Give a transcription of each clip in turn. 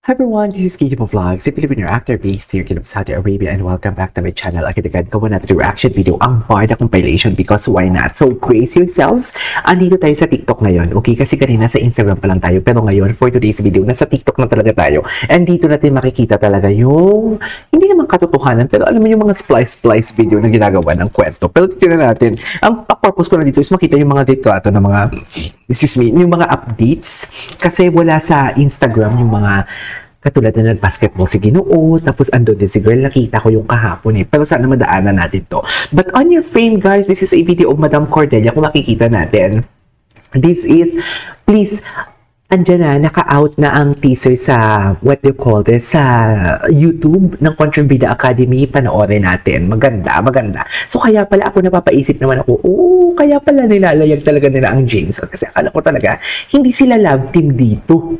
Hi everyone, this is Kikipo Vlogs, a Filipino actor based here in Saudi Arabia, and welcome back to my channel. Agad-agad gawa natin yung reaction video, ang Barda compilation, because why not? So brace yourselves. Andito tayo sa TikTok ngayon, okay? Kasi kanina sa Instagram pa lang tayo, pero ngayon, for today's video, nasa TikTok na talaga tayo. And dito natin makikita talaga yung, hindi naman katotohanan, pero alam mo yung mga splice video na ginagawa ng kwento. Pero dito na natin, ang purpose ko na dito is makita yung mga litrato ng mga, yung mga updates. Kasi wala sa Instagram yung mga katulad na nag-basketball si Ginoo, tapos ando din si girl, nakita ko yung kahapon pero sana madaanan natin to. But on your frame guys, this is a video of Madam Cordelia, kung makikita natin. This is, please, andyan na, naka-out na ang teaser sa, what do you call this, sa YouTube ng Contrabida Academy, panoorin natin. Maganda, maganda. So kaya pala ako napapaisip naman ako, kaya pala nilalayag talaga nila ang Jameson. Kasi akala ko talaga, hindi sila love team dito.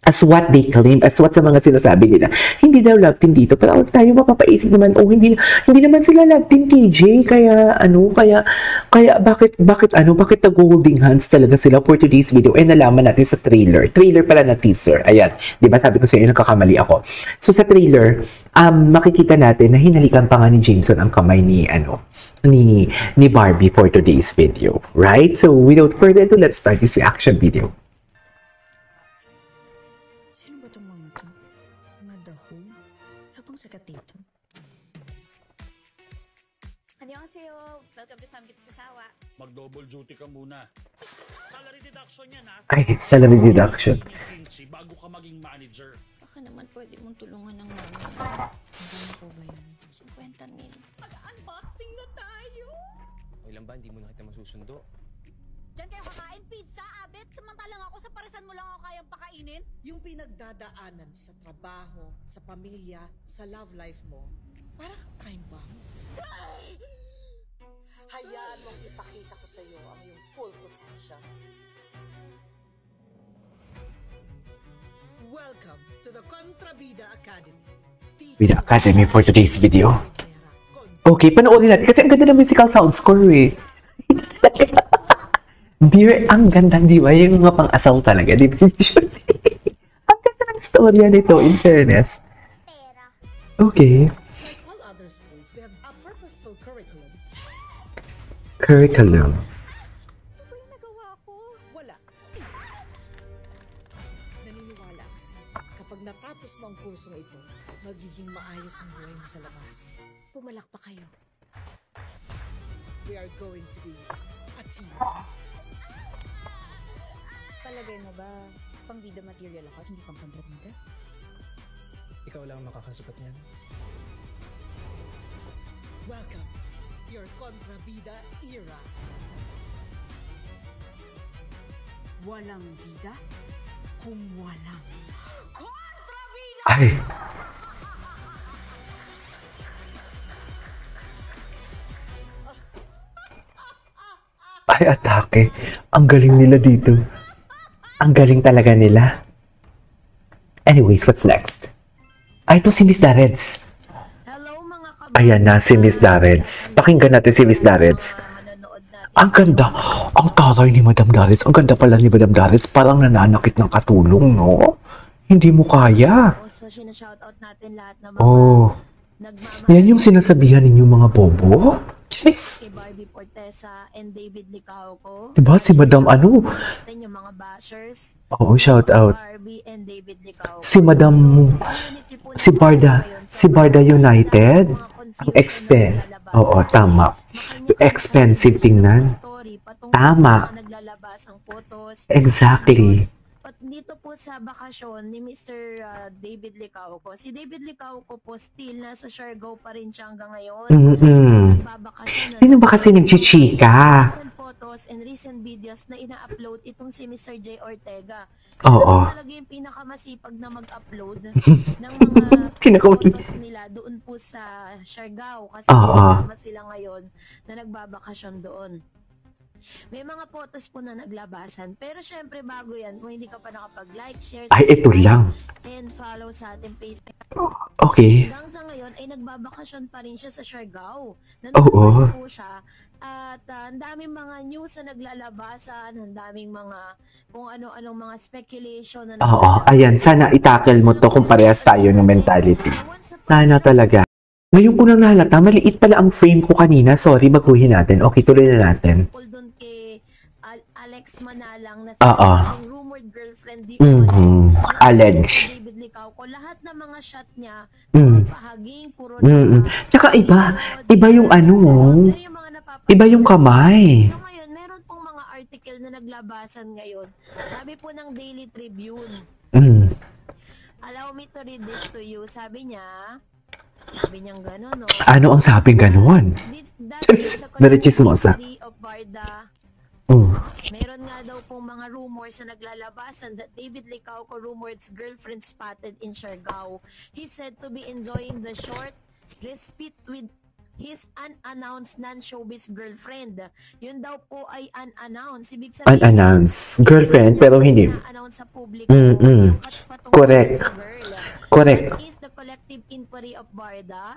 As what they claim, as what sa mga sinasabi nila, hindi daw love team dito. Pero tayo mapapaisip naman, hindi naman sila love team KJ, kaya bakit nag-holding hands talaga sila for today's video? Eh nalaman natin sa trailer pala na teaser, ayan, di ba sabi ko sa inyo, nagkakamali ako. So sa trailer, makikita natin na hinalikan pa nga ni Jameson ang kamay ni Barbie for today's video, right? So without further ado, let's start this reaction video. Sikat dito. Annyeonghaseyo. Welcome to Samgip Sasawa. Mag-double duty ka muna. Salary deduction yan, ha? Ay, salary deduction. Bago ka maging manager. Baka naman pwede mong tulungan ng mama. Magkano po ba yan? 50,000. Mag-unboxing na tayo! Ilan ba? Hindi mo na kita masusundo. Diyan kayo kakain pizza, abet? Samantalang ako sa parisan mo lang ako kayang pakainin? Yung pinagdadaanan sa trabaho, sa pamilya, sa love life mo, para kang time bomb. Hayaan mong ipakita ko sa iyo ang iyong full potential. Welcome to the Contrabida Academy. Bida Academy for today's video. Okay, panoorin natin kasi ang ganda ng musical sound score eh. Dear, ang ganda, di ba? Yung mga pang-asaw talaga, di ba? Ang ganda ng storya nito, in fairness. Okay. Like all other schools, we have a purposeful curriculum. Curriculum. Ano yung nagawa ko? Wala. Naniniwala ako sa'yo. Kapag natapos mo ang kursong ito, magiging maayos ang buhay mo sa labas. Pumalak pa kayo. We are going to be a team. Palagay mo ba, pang bida material ako, hindi pang kontrabida? Ikaw lang makakasukat niyan. Welcome to your Contrabida era. Walang bida kung walang kontrabida! Ay! Ay, atake. Ang galing nila dito. Ang galing talaga nila. Anyways, what's next? Ay, ito si Miss Dareds. Hello mga kabata. Ayan na si Miss Dareds. Pakinggan natin si Miss Dareds. Manonood natin. Ang ganda. Ang taray ni Madam Dareds. Ang ganda pala ni Madam Dareds. Parang nananakit ng katulong, no? Hindi mo kaya. So, sinashoutout natin lahat ng mga nagmamahal. Yan yung sinasabihan ninyo mga bobo? Jeez. Si Barbie Portesa and David Licauco. Diba si Madam ano? Natin yung mga bashers. Oo, shout out. Barbie and David Licauco. Si Madam, si Barda United. Ang Oo, tama. Expensive tingnan. Tama. Exactly. Dito po sa bakasyon ni Mr. David Licauco. Si David Licauco po still nasa Siargao pa rin siya hanggang ngayon. Sino ba kasi nagchichika? Recent photos and recent videos na ina-upload itong si Mr. J. Ortega. Oo. Talaga yung pinakamasipag na mag-upload ng mga photos nila doon po sa Siargao. Kasi kasama sila ngayon na nagbabakasyon doon. May mga photos po na naglabasan. Pero syempre bago yan, kung hindi ka pa nakapag-like, share, Ay, ito lang. and follow sa ating Facebook. Okay. Hanggang sa ngayon ay nagbabakasyon pa rin siya sa Siargao. Oo. Nandun po siya. At ang daming mga news na naglalabasan, ang daming mga kung ano-anong mga speculation na Oo, ayan. Sana itackle mo to kung parehas tayo ng mentality. Sana talaga. Ngayon ko nang nahalata, maliit pala ang frame ko kanina. Sorry, baguhin natin. Okay, tuloy na natin. Doon kay Alex Manalang na Oo. yung rumored girlfriend di Alleged. David Licauco. Lahat ng mga shot niya, Mm. pahaging, puro Tsaka iba yung ano, Ano yung mga napapanood. iba yung kamay. So ngayon, meron pong mga article na naglabasan ngayon. Sabi po ng Daily Tribune, Mm. allow me to read this to you. Sabi niyang gano'n, no? Ano ang sabing ganuan? Very chismosa. Of Barda, meron nga daw pong mga rumors na naglalabasan that David Licauco rumored's girlfriend spotted in Siargao. He's said to be enjoying the short respite with his unannounced non-showbiz girlfriend. Yun daw po ay unannounced. Ibig sabihin, Unannounced. Girlfriend, pero hindi. Na-announce sa publiko. Mm-mm. Correct. Correct. That is the collective inquiry of Barda,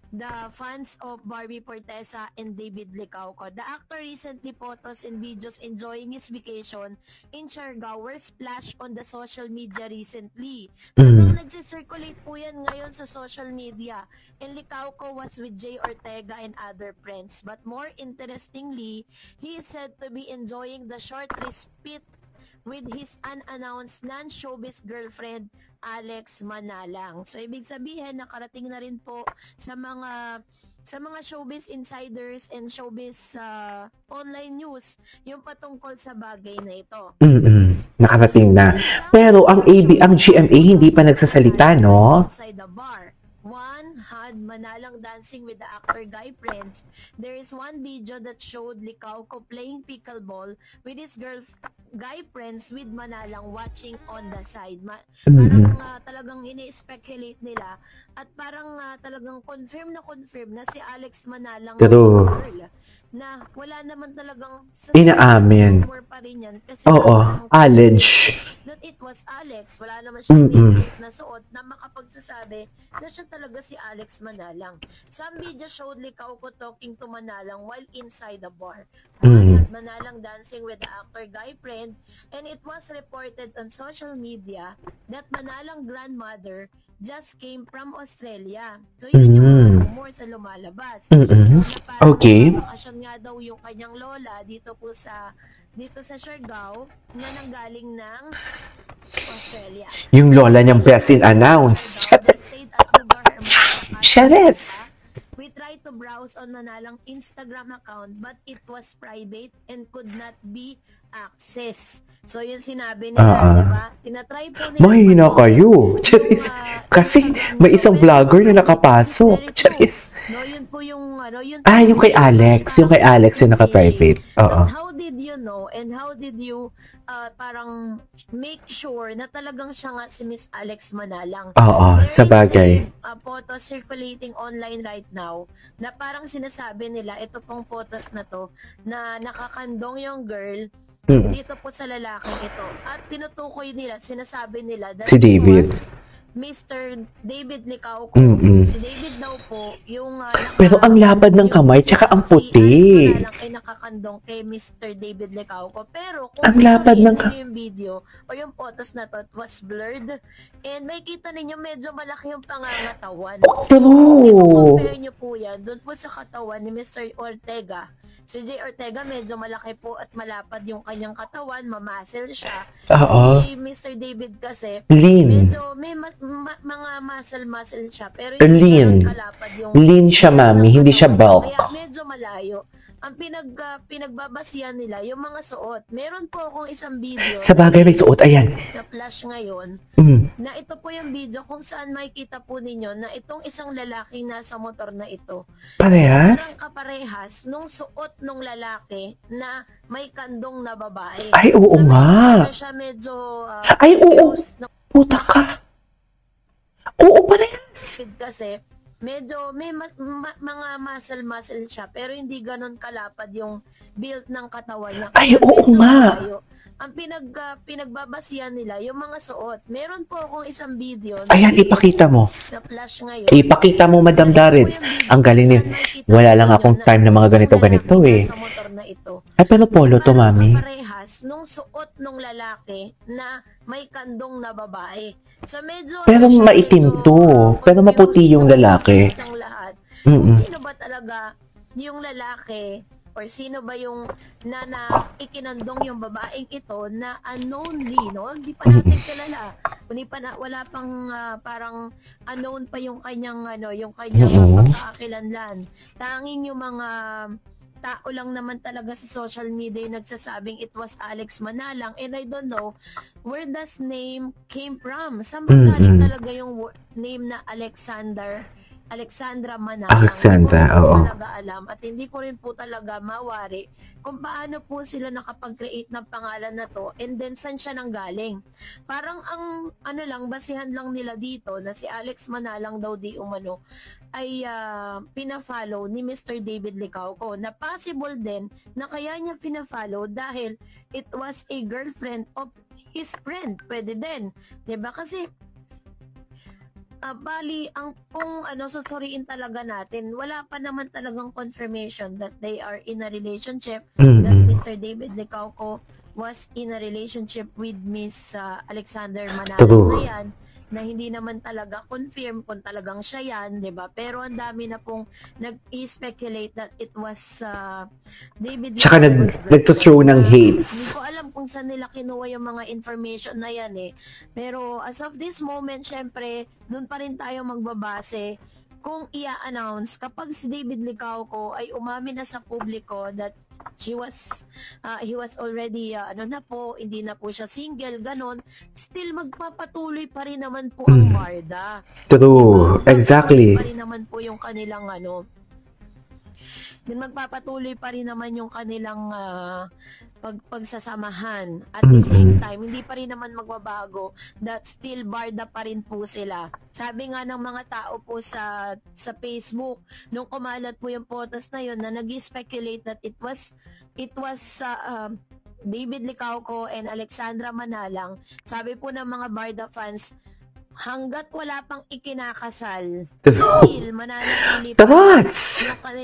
the fans of Barbie Fortesa and David Licauco. The actor recently photos and videos enjoying his vacation in Siargao were splashed on the social media recently. Nung nagsi-circulate po yan ngayon sa social media, and Licauco was with Jay Ortega and other friends. But more interestingly, he is said to be enjoying the short respite with his unannounced non-showbiz girlfriend, Alex Manalang. So, ibig sabihin, nakarating na rin po sa mga showbiz insiders and showbiz online news yung patungkol sa bagay na ito. Nakarating na. Pero ang GMA hindi pa nagsasalita, no? Inside the bar. One had Manalang dancing with the actor Guy Prince. There is one video that showed Licauco playing pickleball with his Guy Prince with Manalang watching on the side. Parang talagang ini-speculate nila at parang talagang confirm na si Alex Manalang True. girl, na wala naman talagang Inaamin. pa rin yan kasi Oo, alleged. that it was Alex. Wala naman siyang t-shirt na suot na makapagsasabi na siya talaga si Alex Manalang. Some video showed Licauco talking to Manalang while inside the bar. Manalang dancing with the actor Guy Friend, and it was reported on social media that Manalang grandmother just came from Australia. So yun yung mga rumors sa lumalabas. Okay. Bakasyon nga daw yung kanyang lola dito sa Siargao na nanggaling ng Australia. Yung lola niyang best in announce. Charis! We tried to browse on Manalang Instagram account but it was private and could not be accessed. So yun sinabi nila, diba? Tinatry po nila. Mahina kayo. Charis. Kasi may isang vlogger na nakapasok. Charis. No, yun po yung yun. Yung kay Alex. Yung kay Alex yung naka-private. Oo. But how did you know and how did you parang make sure na talagang siya nga si Miss Alex Manalang? Oo, sa bagay. There is photo circulating online right now na parang sinasabi nila, ito pong photos na to, na nakakandong yung girl dito po sa lalaking ito. At tinutukoy nila, sinasabi nila that Si David. was Mr. David Licauco. Si David daw po, yung Pero ang lapad ng kamay, tsaka ang puti. Si Alex Manalang ay nakakandong kay Mr. David Licauco. Pero kung Ang lapad ng yung video o yung photos na to, it was blurred. And may kita ninyo, medyo malaki yung pangangatawan. True. I-compare nyo po yan, doon po sa katawan ni Mr. Ortega. Si Jay Ortega, medyo malaki po at malapad yung kanyang katawan, mamuscle siya. Oo. Si Mr. David kasi, Lean. medyo may mga muscle siya. Pero Lean. kalapad yung Lean siya, mami. Hindi siya bulk. Kaya medyo malayo. Ang pinagbabasihan nila, yung mga suot. Meron po akong isang video. Sa bagay may suot. Ayan. Na flash ngayon. Na ito po yung video kung saan makikita po ninyo na itong isang lalaking nasa motor na ito. Parehas? Parang kaparehas nung suot nung lalaki na may kandong na babae. Ay, oo so, nga. Siya medyo Ay, oo. close na Puta ka. Oo, parehas. kasi medyo may mga muscle siya, pero hindi ganun kalapad yung build ng katawan niya. Ay, oo Medyo nga. malayo. Ang pinagbabasihan nila, yung mga suot. Meron po akong isang video. Ayan, ipakita mo. Na flash ngayon. Ipakita mo, Madam Darrens. Ang galing niya. Wala lang akong time na mga ganito-ganito eh. Sa motor na ito. Ay, pero polo to, mami. Parehas nung suot nung lalaki na may kandong na babae. So medyo Pero maitim to. Pero maputi yung lalaki. Isang lahat. Mm-mm. Sino ba talaga yung lalaki or sino ba yung na ikinandong yung babaeng ito na unknownly, no? Hindi pa natin kilala. Wala pang parang unknown pa yung kanyang pagkakakilanlan. Tanging yung mga tao lang naman talaga sa social media yung nagsasabing it was Alex Manalang, and I don't know where this name came from. Saan ba galing talaga yung name na Alexandra Manalang? Alexandra, Hindi ko oo. talaga alam at hindi ko rin po talaga mawari kung paano po sila nakapag-create ng pangalan na to and then saan siya nanggaling. Parang ang basihan lang nila dito na si Alex Manalang daw di umano ay pina-follow ni Mr. David Licauco, na possible din na kaya niya pina-follow dahil it was a girlfriend of his friend. Pwede din, 'di ba? Kasi bali, ang kung susuriin talaga natin, wala pa naman talagang confirmation that they are in a relationship, that Mr. David Licauco was in a relationship with Miss Alexander Manalang na yan, na hindi naman talaga confirm kung talagang siya yan, di ba? Pero ang dami na pong nag-speculate that it was David Licauco. Tsaka nagtuthrow ng hates. Hindi ko alam kung saan nila kinuha yung mga information na yan eh. Pero as of this moment, syempre, doon pa rin tayo magbabase kung i-announce kapag si David Licauco ay umamin na sa publiko that he was already hindi na po siya single, ganon, still magpapatuloy pa rin naman po ang barda. True, Diba? exactly. Pa rin naman po yung kanilang magpapatuloy pa rin naman yung kanilang pagsasamahan. At the same time, hindi pa rin naman magbabago that still barda pa rin po sila. Sabi nga ng mga tao po sa Facebook, nung kumalat po yung photos na yun, na nag-speculate that it was David Licauco and Alexandra Manalang. Sabi po ng mga barda fans, hanggat wala pang ikinakasal, still mananatili pa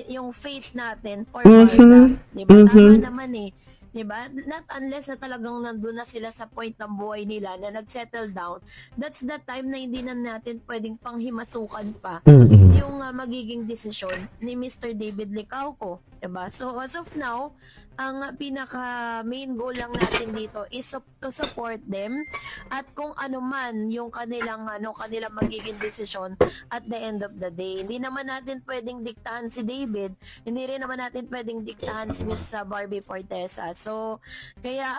yung faith natin for barda. Diba? Tama naman eh. Diba? Not unless na talagang nandun na sila sa point ng buhay nila na nag-settle down. That's the time na hindi na natin pwedeng panghimasukan pa yung magiging desisyon ni Mr. David Licauco. Diba? So as of now, ang pinaka main goal lang natin dito is to support them at kung ano man yung kanilang magiging desisyon at the end of the day. Hindi naman natin pwedeng diktahan si David, hindi rin naman natin pwedeng diktahan si Miss Barbie Fortesa. So kaya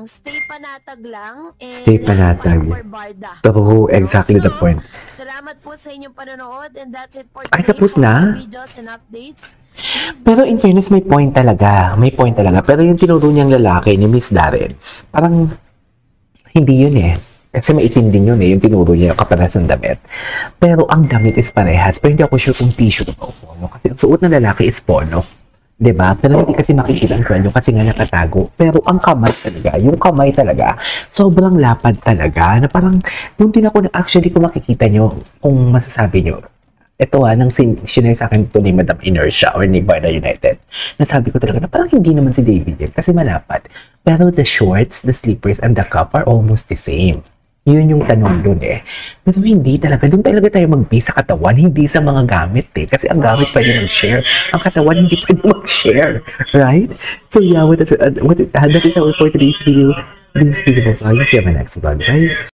stay panatag lang and Stay panatag. for barda. True, exactly the point. Salamat po sa inyong panonood and that's it for Ay, today. tapos For na? videos and updates. Pero in fairness, may point talaga. May point talaga. Pero yung tinuro niyang lalaki ni Miss Darrens, parang hindi yun eh. Kasi maitim din yun eh, yung tinuro niya yung kaparas ng damit. Pero ang damit is parehas. Pero hindi ako sure kung tissue o polo. Kasi ang suot ng lalaki is polo. Diba? Pero hindi kasi makikita ang kwelyo kasi nga nakatago. Pero ang kamay talaga, yung kamay talaga, sobrang lapad talaga. Na parang, yung actually kung makikita nyo, kung masasabi nyo, ito nang sinare sa akin ito ni Madam Inertia or ni Barda United, nasabi ko talaga na parang hindi naman si David yan kasi malapad. Pero the shorts, the slippers, and the cup are almost the same. Yun yung tanong dun eh. Pero hindi talaga. Doon talaga tayo mag-base sa katawan, hindi sa mga gamit eh. Kasi ang gamit pwede mag-share. Ang katawan hindi pwede mag-share. Right? So yeah, that is all for today's video. This is video. See you in my next vlog. Bye!